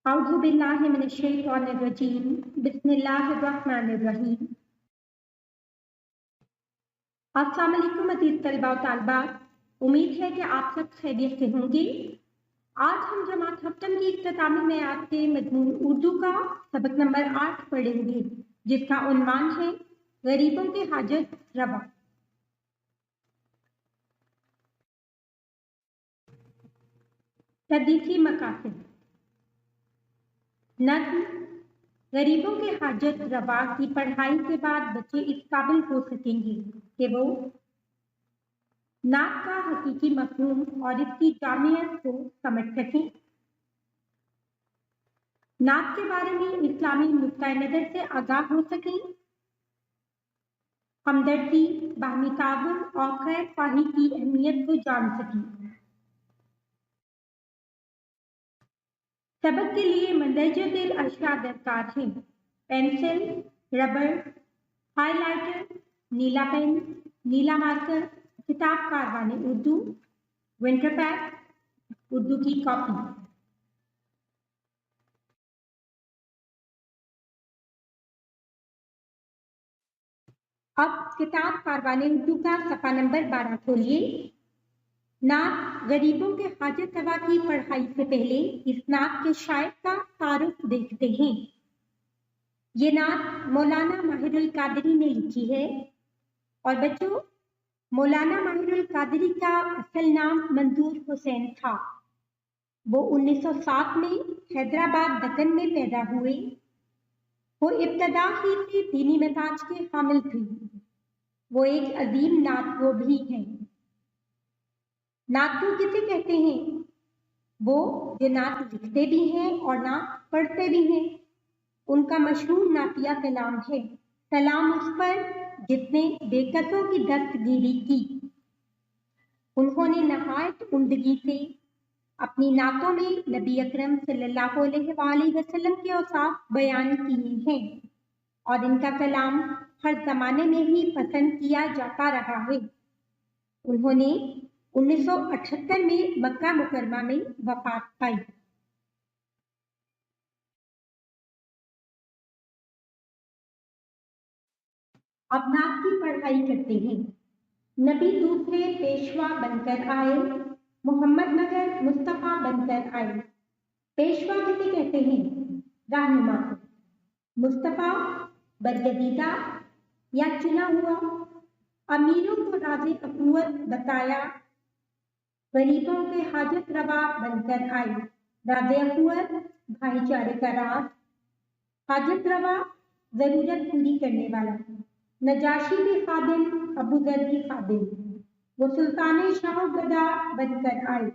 أعوذ بالله من الشيطان الرجيم بسم الله الرحمن الرحیم السلام علیکم عزیز طلباء و طالبات، امید ہے کہ آپ سب خیریت سے ہوں گے۔ آج ہم جماعت ہفتم کی اختتامی میں آپ کے مضمون اردو کا سبق نمبر 8 پڑھیں گے، جس کا عنوان ہے غریبوں کے حاجت روا۔ تدریسی مقاصد: نظم غریبوں کے حاجت روا کی پڑھائی کے بعد بچے اس قابل ہو سکیں گے کہ وہ نعت کا حقیقی مفہوم اور اس کی جامعیت کو سمجھ سکیں، نعت کے بارے میں اسلامی نقطۂ نظر سے آگاہ ہو سکیں، ہمدردی، باہمی تعاون اور خیر خواہی کی اہمیت کو جان سکیں۔ سبق کے لیے مندرجہ ذیل اشیاء درکار ہیں: پینسل، ربڑ، ہائی لائٹر، نیلا پین، نیلا مارکر، کتاب کاروان اردو، ونٹر پیک، اردو کی کاپی۔ اب کتاب کاروان اردو کا صفحہ نمبر 12 کھولیے۔ نعت غریبوں کے حاجت روا کی پڑھائی سے پہلے اس نعت کے شاعر کا تعارف دیکھتے ہیں۔ یہ نعت مولانا ماہر القادری نے لکھی ہے، اور بچوں، مولانا ماہر القادری کا اصل نام منظور حسین تھا۔ وہ 1907 میں حیدرآباد دکن میں پیدا ہوئے۔ وہ ابتدا ہی سے دینی مزاج کے حامل تھے۔ وہ ایک عظیم نعت گو بھی ہیں۔ نعت گو کسے کہتے ہیں؟ وہ جو نعت لکھتے بھی ہیں اور نعت پڑھتے بھی ہیں۔ ان کا مشہور نعتیہ کلام ہے: سلام اس پر جس نے بے کسوں کی دستگیری کی۔ انہوں نے نہایت عمدگی سے اپنی نعتوں میں نبی اکرم صلی اللہ علیہ وآلہ وسلم کے اوصاف بیان کیے ہیں، اور ان کا کلام ہر زمانے میں ہی پسند کیا جاتا رہا ہے۔ انہوں نے 1978 میں مکہ مکرمہ میں وفات پائی۔ اب نعت کی پڑھائی کرتے ہیں۔ نبی دوسرے پیشوا بن کر آئے، محمد مگر مصطفیٰ بن کر آئے۔ پیشوا کسے کہتے ہیں؟ رہنما کو۔ مصطفیٰ برگزیدہ یا چنا ہوا۔ امیروں کو راز اخوت بتایا، غریبوں کے حاجت روا بن کر آئے۔ راز اخوت بھائی چارے کا راز، حاجت روا ضرورت پوری کرنے والا۔ نجاشی بھی خادم، ابو ذر بھی خادم۔ وہ سلطان شاہ و گدا بن کر آئے۔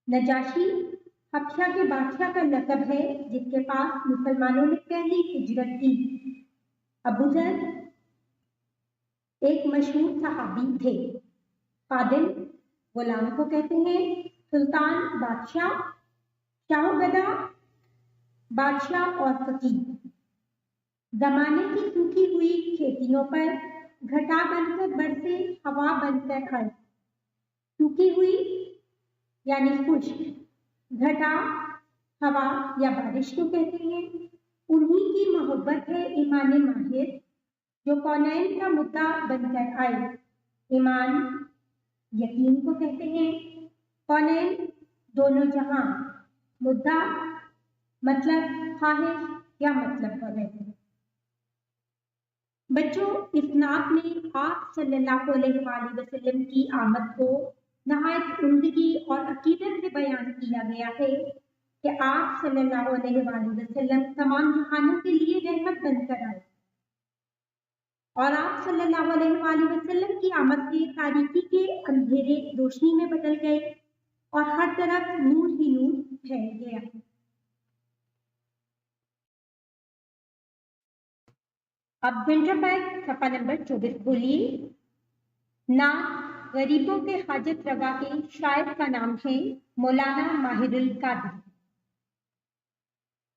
نجاشی حبشہ کے بادشاہ کا لقب ہے جس کے پاس مسلمانوں نے پہلی ہجرت کی۔ ابو ذر ایک مشہور صحابی تھے۔ خادم غلام کو کہتے ہیں، سلطان بادشاہ، شاہ و گدا بادشاہ اور فقیر۔ زمانے کی سوکھی ہوئی کھیتیوں پر گھٹا بن کر برسے، ہوا بن کر آئے۔ سوکھی ہوئی یعنی خشک، گھٹا ہوا یا بارش کو کہتے ہیں۔ انہی کی محبت ہے ایمان ماہر، جو کونین کا مدعا بن کر آئے۔ ایمان یقین کو کہتے ہیں، کونین دونوں جہاں، مدعا مطلب خواہش یا مطلب وغیرہ۔ بچوں، اس نعت میں آپ صلی اللہ علیہ وآلہ وسلم کی آمد کو نہایت عمدگی اور عقیدت سے بیان کیا گیا ہے کہ آپ صلی اللہ علیہ وآلہ وسلم تمام جہانوں کے لیے رحمت بن کر آئے، اور آپ صلی اللہ علیہ وآلہ وسلم کی آمد سے تاریکی کے اندھیرے روشنی میں بدل گئے اور ہر طرف نور ہی نور پھیل گیا۔ اب ونٹر پیک صفحہ نمبر 24 کھولیے۔ نعت غریبوں کے حاجت روا کے شاعر کا نام ہے مولانا ماہر القادری۔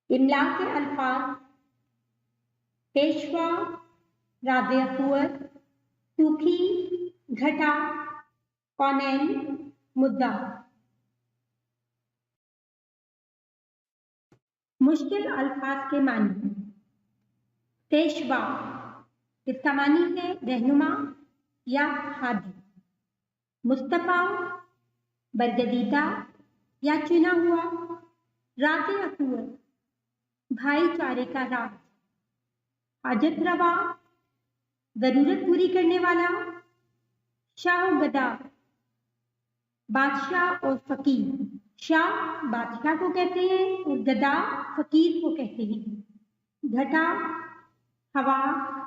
املا کے الفاظ: پیشوا، راز اخوت، سوکھی، گھٹا، کونین، مدعا۔ मुश्किल अल्फाज के मानी। पेशवा, इसका मानी है रहनुमा या हादी। मुस्तफा, बरगदीदा या चुना हुआ। राज़े अकूल, भाईचारे का राज। हाजत रवा, जरूरत पूरी करने वाला। शाह गदा, बादशाह और फकीर। शाह बादशाह को कहते हैं और गदा फकीर को कहते हैं। घटा, हवा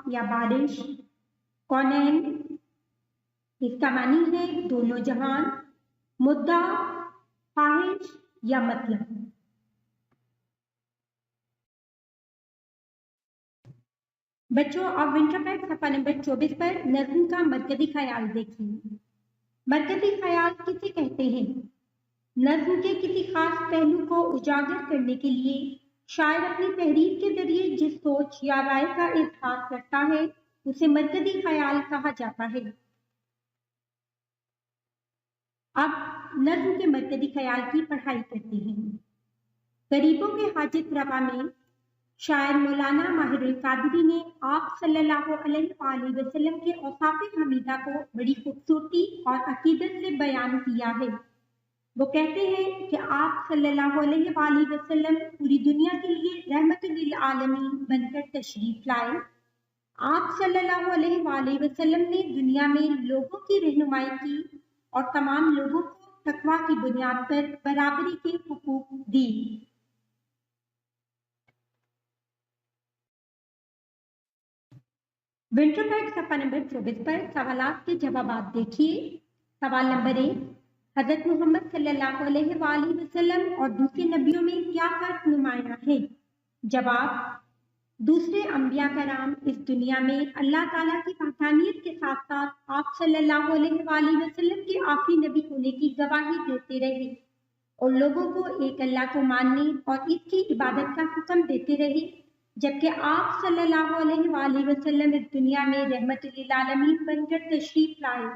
या बारिश। कौनैन, इसका मानी है दोनों जहान। मुद्दा, ख्वाहिश या मतलब। बच्चों, अब विंटर पैक सफा नंबर 24 पर नज्म का मरकजी ख्याल देखिए। मरकजी ख्याल किसे कहते हैं? नज्म के किसी खास पहलू को उजागर करने के लिए शायर अपनी तहरीर के जरिए जिस सोच या राय का इजहार करता है उसे मरकजी ख्याल कहा जाता है। अब नज्म के मरकजी ख्याल की पढ़ाई करते हैं। गरीबों के हाजत रवा में शायर मौलाना माहिरुल कादरी ने आप सल्लल्लाहु अलैहि वसल्लम के औसाफ हमीदा को बड़ी खूबसूरती और अकीदत से बयान किया है। वो कहते हैं कि आप सल्लल्लाहु अलैहि वसल्लम पूरी दुनिया के लिए रहमतुल लिल आलमीन बनकर तशरीफ लाए। आप सल्लल्लाहु अलैहि वसल्लम ने दुनिया में लोगों की रहनुमाई की और तमाम लोगों को तकवा की बुनियाद पर बराबरी के हुकूक दी। विंटर पैक सफा नंबर 24 पर सवालात के जवाबात देखिए। सवाल नंबर 1, हजरत मोहम्मद सल्लल्लाहु अलैहि वसल्लम और दूसरे नबियों में क्या फर्क नुमाया है? जवाब, दूसरे अंबिया कराम इस दुनिया में अल्लाह ताला की वहदानियत के साथ साथ आप सल्लल्लाहु अलैहि वसल्लम के आखिरी नबी होने की गवाही देते रहे और लोगों को एक अल्लाह को मानने और इसकी इबादत का हुक्म देते रहे, जबकि आप सल्लल्लाहु अलैहि वसल्लम इस दुनिया में रहमतुल लिल आलमीन बनकर तशरीफ लाए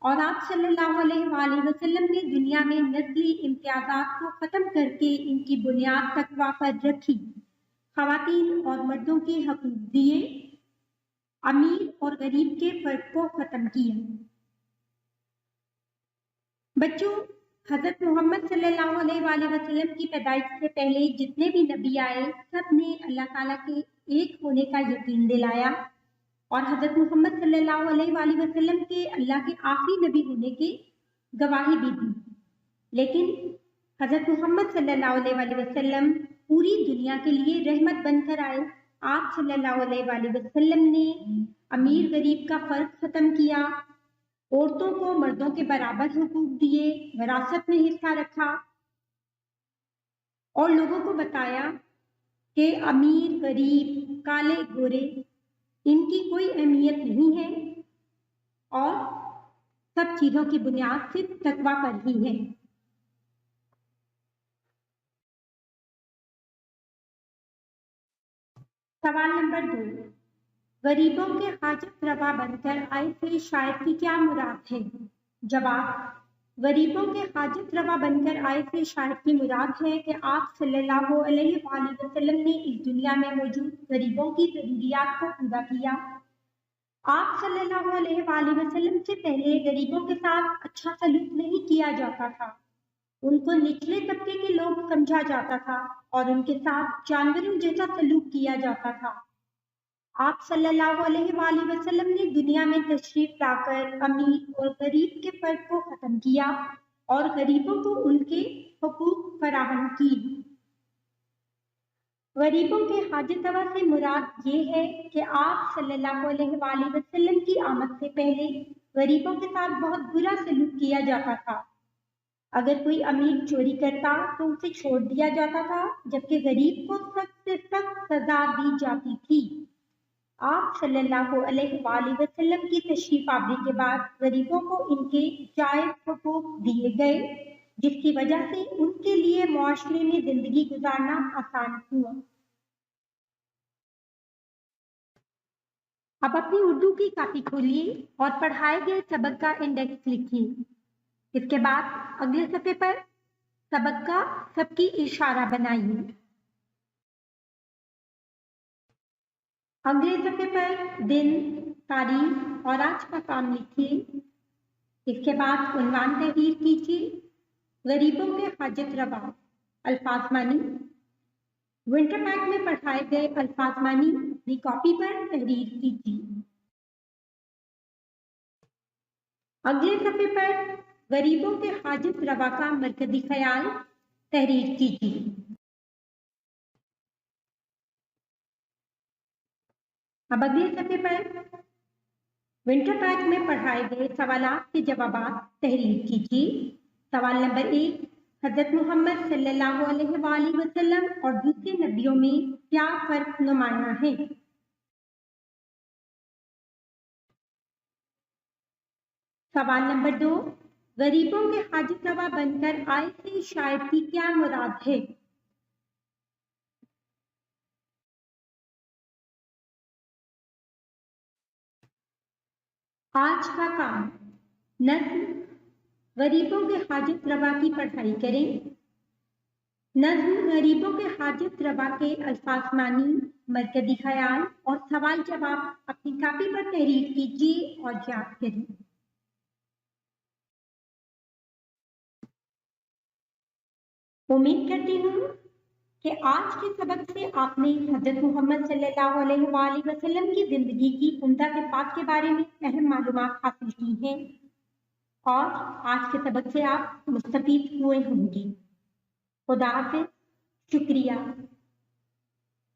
और आप सल्लल्लाहु अलैहि वसल्लम ने दुनिया में नस्ली इम्तियाजात को खत्म करके इनकी बुनियाद तकवा पर रखी, खवातीन और मर्दों के हकूक दिए, अमीर और गरीब के फर्क को खत्म किया। बच्चों, हजरत मोहम्मद सल्लल्लाहु अलैहि वसल्लम की पैदाइश से पहले जितने भी नबी आए सब ने अल्लाह ताला के एक होने का यकीन दिलाया और हजरत मोहम्मद सल्लल्लाहु अलैहि वसल्लम के अल्लाह के आखिरी नबी होने की गवाही भी दी। लेकिन हजरत मोहम्मद सल्लल्लाहु अलैहि वसल्लम पूरी दुनिया के लिए रहमत बनकर आए। आप सल्लल्लाहु अलैहि वसल्लम ने अमीर गरीब का फर्क खत्म किया, औरतों को मर्दों के बराबर हुकूक दिए, विरासत में हिस्सा रखा और लोगों को बताया कि अमीर गरीब काले गोरे इनकी कोई अहमियत नहीं है और सब चीजों की बुनियाद सिर्फ तकवा पर ही है। सवाल नंबर 2, गरीबों के हाजत रवा बनकर आए से शायर की क्या मुराद है? जवाब, गरीबों के हाजत रवा बनकर आए से शायर की मुराद है कि आप सल्लल्लाहु अलैहि वसल्लम ने इस दुनिया में मौजूद गरीबों की जरूरियात को पूरा किया। आप सल्लल्लाहु अलैहि वसल्लम से पहले गरीबों के साथ अच्छा सलूक नहीं किया जाता था, उनको निचले तबके के लोग समझा जाता था और उनके साथ जानवरों जैसा सलूक किया जाता था। आप सल्लल्लाहु अलैहि वसल्लम ने दुनिया में तशरीफ लाकर अमीर और गरीब के फर्क को खत्म किया और गरीबों को उनके हुकूक फराहम की। गरीबों के हाजत रवा से मुराद ये है कि आप सल्लल्लाहु अलैहि वसल्लम की आमद से पहले गरीबों के साथ बहुत बुरा सलूक किया जाता था। अगर कोई अमीर चोरी करता तो उसे छोड़ दिया जाता था, जबकि गरीब को सख्त से सख्त सजा दी जाती थी। आप सल्लल्लाहु अलैहि वसल्लम की तशरीफ आवरी के बाद गरीबों को इनके जायज हुकूक दिए गए, जिसकी वजह से उनके लिए मुआशरे में जिंदगी गुजारना आसान हुआ। अब अपनी उर्दू की कॉपी खोलिए और पढ़ाए गए सबक का इंडेक्स लिखिए। इसके बाद अगले सफ़े पर सबक का सबकी इशारा बनाइए। अगले सफ़े पर दिन, तारीख और आज का काम लिखिए। इसके बाद उन्वान तहरीर कीजिए। गरीबों के हाजत रवा अल्फाज मानी। विंटर पैक में पढ़ाए गए अल्फाज मानी अपनी कॉपी पर तहरीर कीजिए। अगले सफ़े पर गरीबों के हाजत रवा का मरकजी ख्याल तहरीर कीजिए। अब अगले सफ़े पर विंटर पैक में पढ़ाए गए सवालात के जवाबात तहरीर कीजिए। सवाल नंबर 1, हज़रत मोहम्मद सल्लल्लाहु अलैहि वसल्लम और दूसरे नबियों में क्या फ़र्क नुमाया है? सवाल नंबर 2, गरीबों के हाजत रवा बनकर आए से शायर की क्या मुराद है? आज का काम, नज़्म, गरीबों के हाजत रवा की पढ़ाई करें। नज़्म गरीबों के हाजत रवा के अल्फाज मानी, मरकजी ख्याल और सवाल जवाब अपनी कॉपी पर तहरीर कीजिए और याद करें। उम्मीद करती हूँ कि आज के सबक से आपने हज़रत मोहम्मद सल्लल्लाहु अलैहि वसल्लम की ज़िंदगी की उम्दा सिफ़ात के बारे में अहम मालूमात हासिल की हैं और आज के सबक से आप मुस्तफ़ीद हुए होंगे। खुदा हाफ़िज़, शुक्रिया।